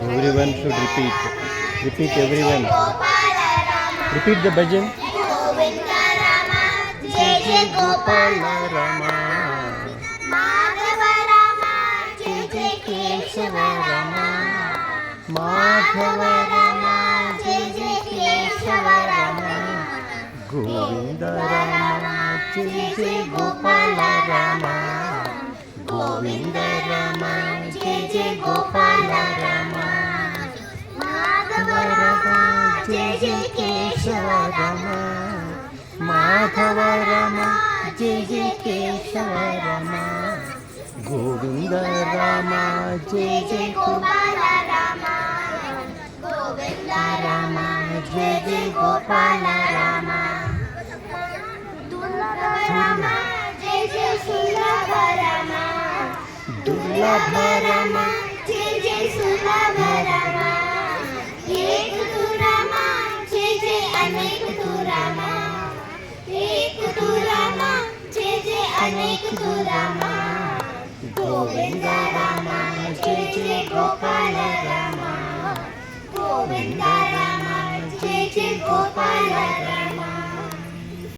Everyone should repeat. Repeat everyone. Repeat the bhajan. Govinda Rama, Jai Jai Gopala Rama. Madhava Rama, Jai Jai Keshava Rama. Madhava Rama, Jai Jai Keshava Rama. Govinda Rama, Jai Jai Gopala Rama. Govinda Rama, Jai Jai Gopala Rama. Madhava Rama, Jai Jai Keshava Rama. Madhava Rama, Jai Jai Keshava Rama. Govinda Rama, Jai Jai Gopala Rama. Govinda Rama, Jai Jai Gopala Rama. Durlabha Rama, Jai Jai Sulabha Rama. Durlabha Rama, Jai Jai Sulabha Rama. Ek tu Rama, Jai Jai Anek tu Rama. Ek tu Rama, Jai Jai Anek tu Rama. Govinda Rama, Jai Jai Gopala Rama.